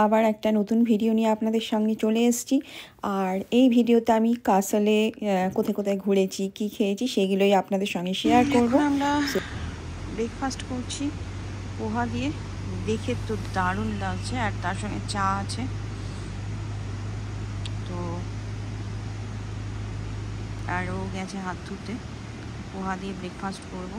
আবার একটা নতুন ভিডিও নিয়ে আপনাদের সঙ্গে চলে এসেছি। আর এই ভিডিওতে আমি কাসলে কোথায় কোথায় ঘুরেছি, কি খেয়েছি সেগুলোই আপনাদের সঙ্গে শেয়ার করব। আমরা ব্রেকফাস্ট করছি পোহা দিয়ে, দেখে তো দারুণ লাগছে, আর তার সঙ্গে চা আছে। তো আরও গেছে হাত ধুতে, পোহা দিয়ে ব্রেকফাস্ট করব।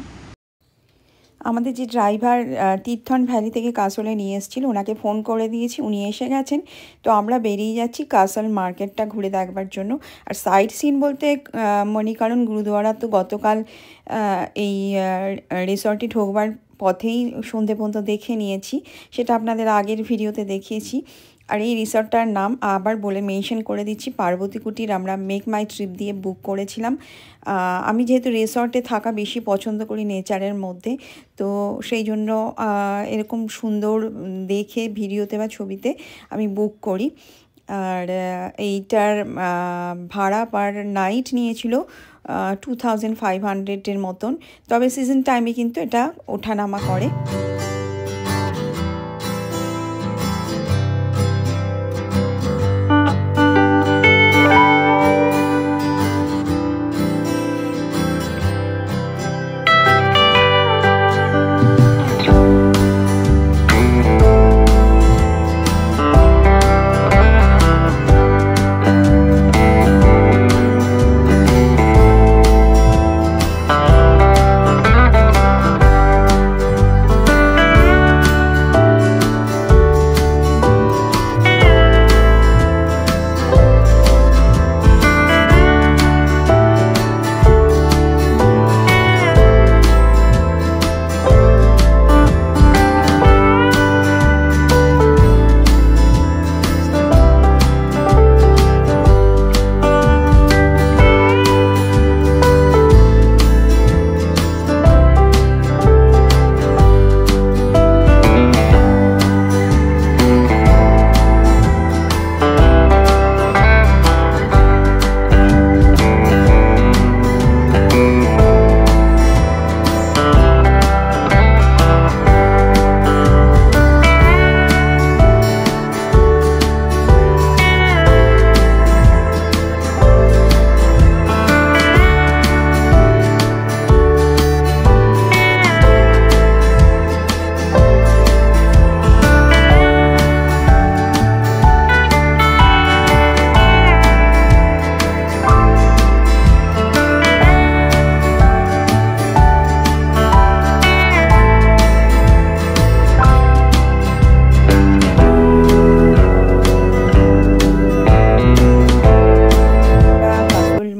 আমাদের যে ড্রাইভার তীর্থন ভ্যালি থেকে কাসলে নিয়ে এসেছিল, ওনাকে ফোন করে দিয়েছি, উনি এসে গেছেন। তো আমরা বেরিয়ে যাচ্ছি কাসল মার্কেটটা ঘুরে দেখবার জন্য। আর সাইট সিন বলতে মণিকরণ গুরুদুয়ারা তো গতকাল এই রিসর্টে ঢোকবার পথেই সন্ধে পর্যন্ত দেখে নিয়েছি, সেটা আপনাদের আগের ভিডিওতে দেখিয়েছি। আর এই রিসর্টটার নাম আবার বলে মেনশন করে দিচ্ছি, পার্বতী কুটির। আমরা মেক মাই ট্রিপ দিয়ে বুক করেছিলাম। আমি যেহেতু রিসর্টে থাকা বেশি পছন্দ করি নেচারের মধ্যে, তো সেই জন্য এরকম সুন্দর দেখে ভিডিওতে বা ছবিতে আমি বুক করি। আর এইটার ভাড়া পার নাইট নিয়েছিল 2500 মতন। তবে সিজন টাইমে কিন্তু এটা ওঠানামা করে।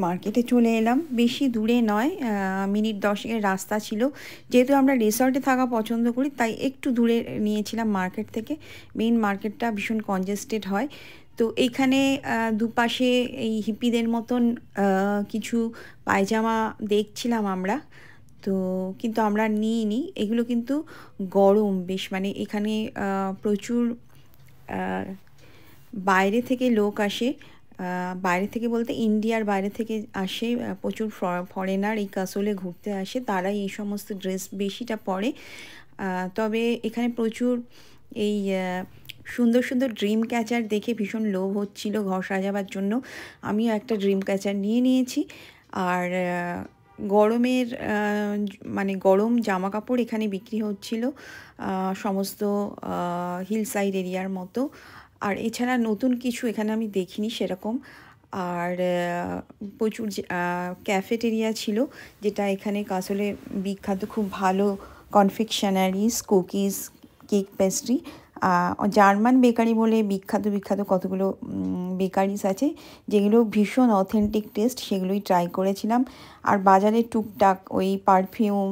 মার্কেটে চলে এলাম, বেশি দূরে নয়, মিনিট 10-এর রাস্তা ছিল। যেহেতু আমরা রিসর্টে থাকা পছন্দ করি, তাই একটু দূরে নিয়েছিলাম মার্কেট থেকে। মেইন মার্কেটটা ভীষণ কনজেস্টেড হয়। তো এইখানে দুপাশে এই হিপিদের মতন কিছু পায়জামা দেখছিলাম আমরা, তো কিন্তু আমরা নিইনি। এগুলো কিন্তু গরম বেশ, মানে এখানে প্রচুর বাইরে থেকে লোক আসে। বাইরে থেকে বলতে ইন্ডিয়ার বাইরে থেকে আসে, প্রচুর ফরেনার এই কাসলে ঘুরতে আসে, তারাই এই সমস্ত ড্রেস বেশিটা পরে। তবে এখানে প্রচুর এই সুন্দর সুন্দর ড্রিম ক্যাচার দেখে ভীষণ লোভ হচ্ছিল ঘর সাজাবার জন্য। আমিও একটা ড্রিম ক্যাচার নিয়ে নিয়েছি। আর গরমের মানে গরম জামা কাপড় এখানে বিক্রি হচ্ছিল সমস্ত হিল সাইড এরিয়ার মতো। আর এছাড়া নতুন কিছু এখানে আমি দেখিনি সেরকম। আর প্রচুর ক্যাফেটেরিয়া ছিল, যেটা এখানে কাসলে বিখ্যাত, খুব ভালো confectioneries, cookies, cake, pastry. German bakery বলে বিখ্যাত কতগুলো বেকারিজ আছে, যেগুলো ভীষণ অথেন্টিক টেস্ট, সেগুলোই ট্রাই করেছিলাম। আর বাজারে টুকটাক ওই পারফিউম,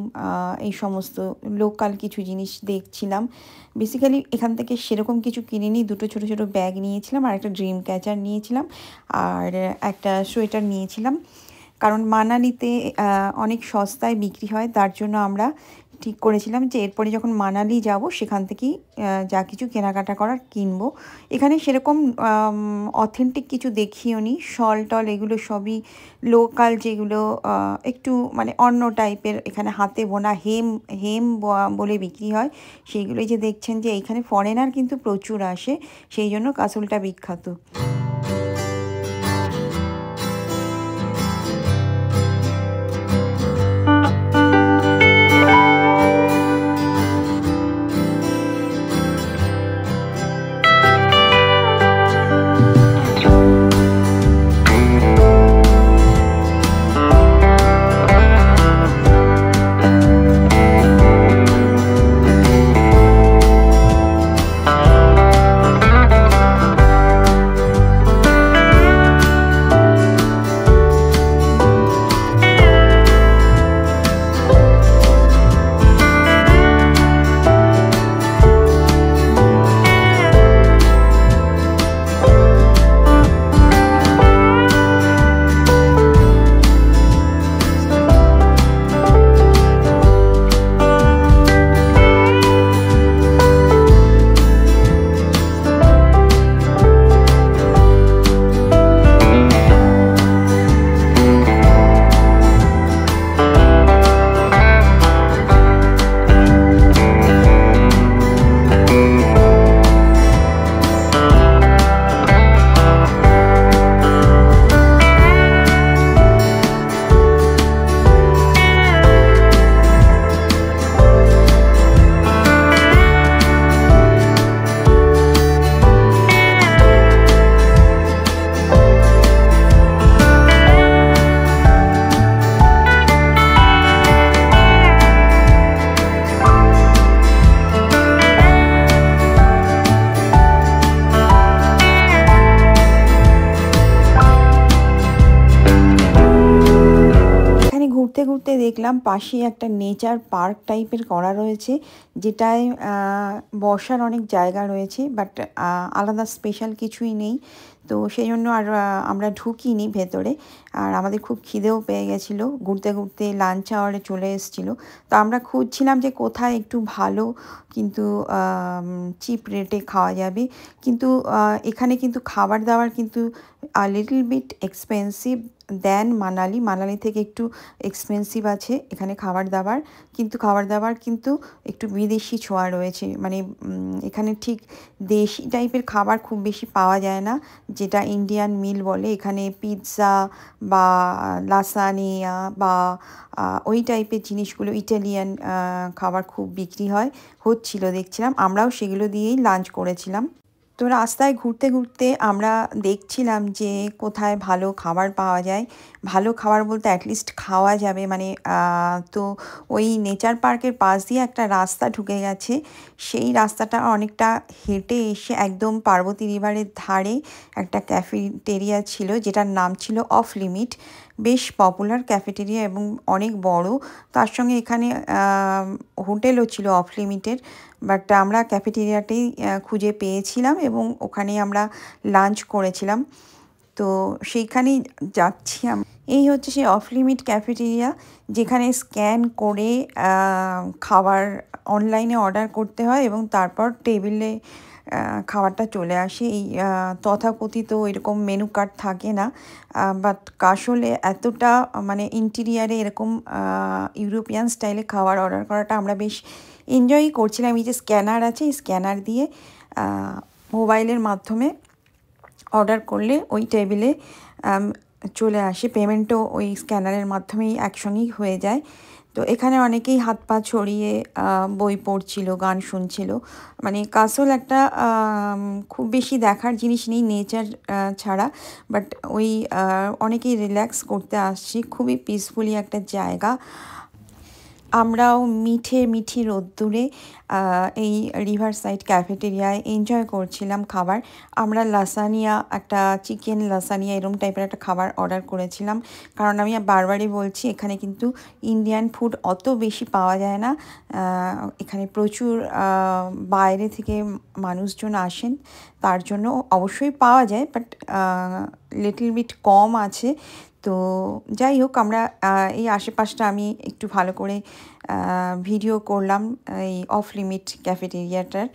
এই সমস্ত লোকাল কিছু জিনিস দেখছিলাম। বেসিক্যালি এখান থেকে সেরকম কিছু কিনিনি, দুটো ছোট ছোট ব্যাগ নিয়েছিলাম, আর একটা ড্রিম ক্যাচার নিয়েছিলাম, আর একটা সোয়েটার নিয়েছিলাম। কারণ মানালিতে অনেক সস্তায় বিক্রি হয়, তার জন্য আমরা ঠিক করেছিলাম যে এরপরে যখন মানালি যাব সেখান থেকেই যা কিছু কেনাকাটা করার কিনবো। এখানে সেরকম অথেন্টিক কিছু দেখিও নি, শল টল এগুলো সবই লোকাল, যেগুলো একটু মানে অন্য টাইপের, এখানে হাতে বোনা হেম হেম বলে বিক্রি হয় সেইগুলোই যে দেখছেন। যে এখানে ফরেনার কিন্তু প্রচুর আসে, সেই জন্য কাসলটা বিখ্যাত। ঘুরতে ঘুরতে দেখলাম পাশেই একটা নেচার পার্ক টাইপের করা রয়েছে, যেটায় বসার অনেক জায়গা রয়েছে, বাট আলাদা স্পেশাল কিছুই নেই। তো সেই জন্য আর আমরা ঢুকিনি ভেতরে। আর আমাদের খুব খিদেও পেয়ে গেছিলো, ঘুরতে ঘুরতে লাঞ্চ আওয়ারে চলে এসেছিলো। তো আমরা খুঁজছিলাম যে কোথায় একটু ভালো কিন্তু চিপ রেটে খাওয়া যাবে। কিন্তু এখানে কিন্তু খাবার দাবার কিন্তু লিটল বিট এক্সপেন্সিভ দেন মানালি। মানালি থেকে একটু এক্সপেন্সিভ আছে এখানে খাবার দাবার, কিন্তু খাবার দাবার কিন্তু একটু বিদেশি ছোঁয়া রয়েছে। মানে এখানে ঠিক দেশি টাইপের খাবার খুব বেশি পাওয়া যায় না, যেটা ইন্ডিয়ান মিল বলে। এখানে পিৎজা বা লাসানিয়া বা ওই টাইপের জিনিসগুলো, ইটালিয়ান খাবার খুব বিক্রি হচ্ছিল দেখছিলাম। আমরাও সেগুলো দিয়েই লাঞ্চ করেছিলাম। তো রাস্তায় ঘুরতে ঘুরতে আমরা দেখছিলাম যে কোথায় ভালো খাবার পাওয়া যায়। ভালো খাবার বলতে অ্যাটলিস্ট খাওয়া যাবে, মানে তো ওই নেচার পার্কের পাশ দিয়ে একটা রাস্তা ঢুকে গেছে। সেই রাস্তাটা অনেকটা হেঁটে এসে একদম পার্বতী রিভারের ধারে একটা ক্যাফেটেরিয়া ছিল, যেটার নাম ছিল অফ লিমিট। বেশ পপুলার ক্যাফেটেরিয়া এবং অনেক বড়। তার সঙ্গে এখানে হোটেলও ছিল অফ লিমিটের, বাট আমরা ক্যাফেটেরিয়াটাই খুঁজে পেয়েছিলাম এবং ওখানেই আমরা লাঞ্চ করেছিলাম। তো সেইখানেই যাচ্ছি। এই হচ্ছে সেই অফ লিমিট ক্যাফেটেরিয়া, যেখানে স্ক্যান করে খাবার অনলাইনে অর্ডার করতে হয় এবং তারপর টেবিলে খাবারটা চলে আসে। এই তথাকথিত এরকম মেনু কার্ড থাকে না, বাট আসলে এতটা মানে ইন্টিরিয়ারে এরকম ইউরোপিয়ান স্টাইলে খাবার অর্ডার করাটা আমরা বেশ এনজয়ই করছিলাম। এই যে স্ক্যানার আছে, এই স্ক্যানার দিয়ে মোবাইলের মাধ্যমে অর্ডার করলে ওই টেবিলে চলে আসে, পেমেন্টও ওই স্ক্যানারের মাধ্যমেই একসঙ্গেই হয়ে যায়। তো এখানে অনেকেই হাত পা ছড়িয়ে বই পড়ছিল, গান শুনছিল। মানে কাসল একটা খুব বেশি দেখার জিনিস নেই নেচার ছাড়া, বাট ওই অনেকেই রিল্যাক্স করতে আসছি। খুবই পিসফুলি একটা জায়গা। আমরাও মিঠি রোদ্দুরে এই রিভার সাইড ক্যাফেটেরিয়ায় এনজয় করছিলাম খাবার। আমরা লাসানিয়া, একটা চিকেন লাসানিয়া এরম টাইপের একটা খাবার অর্ডার করেছিলাম, কারণ আমি বারবারই বলছি এখানে কিন্তু ইন্ডিয়ান ফুড অত বেশি পাওয়া যায় না। এখানে প্রচুর বাইরে থেকে মানুষজন আসেন, তার জন্য অবশ্যই পাওয়া যায়, বাট লিটল বিট কম আছে। তো যাই হোক, আমরা এই আশেপাশটা আমি একটু ভালো করে ভিডিও করলাম এই অফ লিমিট ক্যাফেটেরিয়াটার।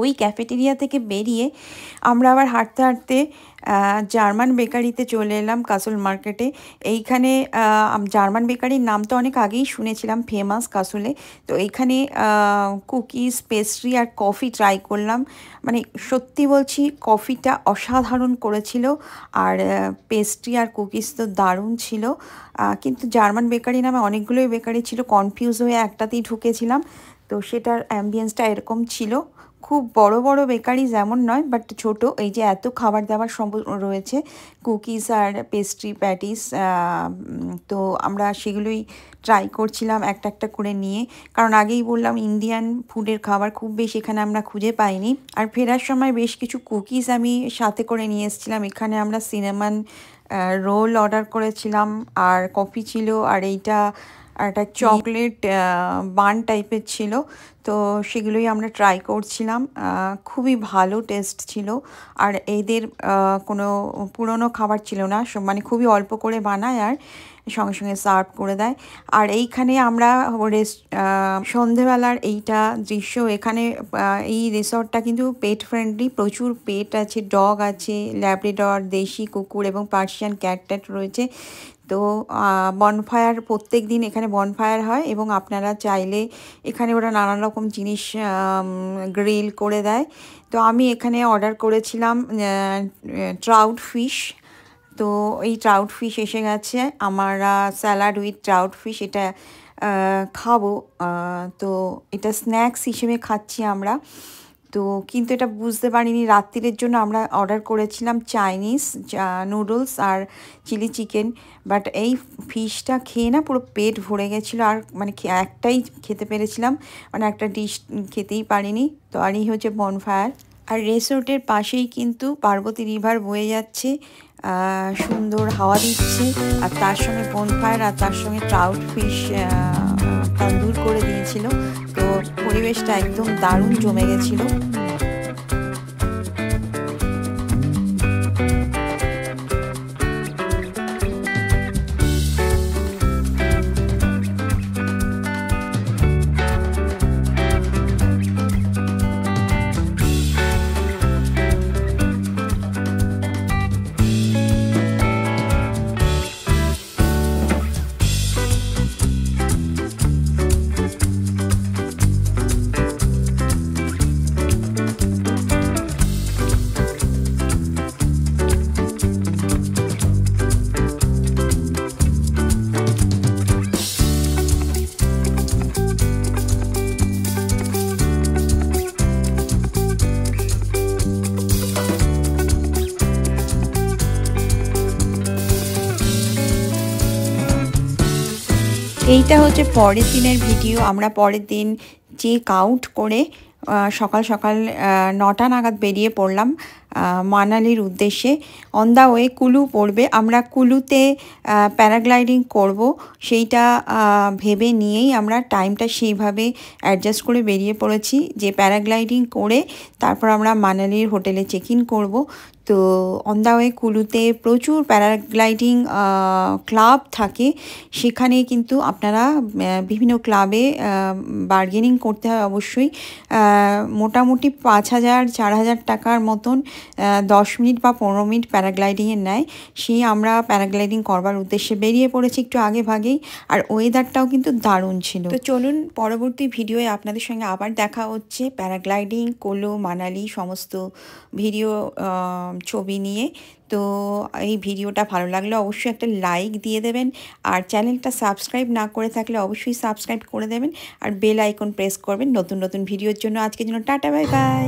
ওই ক্যাফেটেরিয়া থেকে বেরিয়ে আমরা আবার হাঁটতে হাঁটতে জার্মান বেকারিতে চলে এলাম কাসল মার্কেটে। এইখানে জার্মান বেকারির নাম তো অনেক আগেই শুনেছিলাম, ফেমাস কাসলে। তো এইখানে কুকিজ, পেস্ট্রি আর কফি ট্রাই করলাম। মানে সত্যি বলছি, কফিটা অসাধারণ করেছিল, আর পেস্ট্রি আর কুকিজ তো দারুণ ছিল। কিন্তু জার্মান বেকারি নামে অনেকগুলোই বেকারি ছিল, কনফিউজ হয়ে একটাতেই ঢুকেছিলাম। তো সেটার অ্যাম্বিয়েন্সটা এরকম ছিল, খুব বড় বড় বেকারি যেমন নয়, বাট ছোট। এই যে এত খাবার দাবার সব রয়েছে, কুকিজ আর পেস্ট্রি প্যাটিস, তো আমরা সেগুলোই ট্রাই করছিলাম একটা একটা করে নিয়ে। কারণ আগেই বললাম, ইন্ডিয়ান ফুডের খাবার খুব বেশি এখানে আমরা খুঁজে পাইনি। আর ফেরার সময় বেশ কিছু কুকিজ আমি সাথে করে নিয়ে এসেছিলাম। এখানে আমরা সিনেমান রোল অর্ডার করেছিলাম, আর কফি ছিল, আর এইটা একটা চকলেট বান টাইপের ছিল। তো সেগুলোই আমরা ট্রাই করছিলাম, খুবই ভালো টেস্ট ছিল। আর এদের কোনো পুরনো খাবার ছিল না, মানে খুবই অল্প করে বানায় আর সঙ্গে সঙ্গে সার্ভ করে দেয়। আর এইখানে আমরা সন্ধেবেলার এইটা দৃশ্য, এখানে এই রিসর্টটা কিন্তু পেট ফ্রেন্ডলি, প্রচুর পেট আছে, ডগ আছে, ল্যাব্রাডর, দেশি কুকুর এবং পার্সিয়ান ক্যাট ট্যাট রয়েছে। তো বনফায়ার, প্রত্যেক দিন এখানে বনফায়ার হয়, এবং আপনারা চাইলে এখানে ওরা নানান রকম জিনিস গ্রিল করে দেয়। তো আমি এখানে অর্ডার করেছিলাম ট্রাউট ফিশ। তো এই ট্রাউট ফিশ এসে গেছে, আমরা স্যালাড উইথ ট্রাউট ফিশ এটা খাবো। তো এটা স্ন্যাক্স হিসেবে খাচ্ছি আমরা। তো কিন্তু এটা বুঝতে পারিনি, রাত্রিরের জন্য আমরা অর্ডার করেছিলাম চাইনিজ নুডলস আর চিলি চিকেন। বাট এই ফিশটা খেয়ে না পুরো পেট ভরে গেছিলো, আর মানে একটাই খেতে পেরেছিলাম, মানে একটা ডিশ খেতেই পারিনি। তো আর এই হচ্ছে বনফায়ার। আর রিসোর্টের পাশেই কিন্তু পার্বতী রিভার বয়ে যাচ্ছে, সুন্দর হাওয়া দিচ্ছে, আর তার সঙ্গে বনফায়ার, আর তার সঙ্গে ট্রাউট ফিশ তন্দুর করে দিয়েছিল। তো পরিবেশটা একদম দারুণ জমে গেছিলো। এইটা হচ্ছে পরের দিনের ভিডিও। আমরা পরের দিন চেক আউট করে সকাল সকাল 9টা নাগাদ বেরিয়ে পড়লাম মানালির উদ্দেশ্যে। অন দ্য ওয়ে কুলু পড়বে, আমরা কুলুতে প্যারাগ্লাইডিং করব, সেইটা ভেবে নিয়েই আমরা টাইমটা সেইভাবে অ্যাডজাস্ট করে বেরিয়ে পড়েছি, যে প্যারাগ্লাইডিং করে তারপর আমরা মানালির হোটেলে চেক ইন করব। তো অন দ্য ওয়ে কুলুতে প্রচুর প্যারাগ্লাইডিং ক্লাব থাকে, সেখানে কিন্তু আপনারা বিভিন্ন ক্লাবে বার্গেনিং করতে হয় অবশ্যই। মোটামুটি 5,000-4,000 টাকার মতন 10 মিনিট বা 15 মিনিট প্যারাগ্লাইডিংয়ে নেয়। সেই আমরা প্যারাগ্লাইডিং করবার উদ্দেশ্যে বেরিয়ে পড়েছি একটু আগে ভাগেই, আর ওয়েদারটাও কিন্তু দারুণ ছিল। তো চলুন পরবর্তী ভিডিওয়ে আপনাদের সঙ্গে আবার দেখা হচ্ছে প্যারাগ্লাইডিং, কুলু, মানালি সমস্ত ভিডিও ছবি নিয়ে। তো এই ভিডিওটা ভালো লাগলে অবশ্যই একটা লাইক দিয়ে দেবেন, আর চ্যানেলটা সাবস্ক্রাইব না করে থাকলে অবশ্যই সাবস্ক্রাইব করে দেবেন, আর বেল আইকন প্রেস করবেন নতুন নতুন ভিডিওর জন্য। আজকের জন্য টাটা, বাই বাই।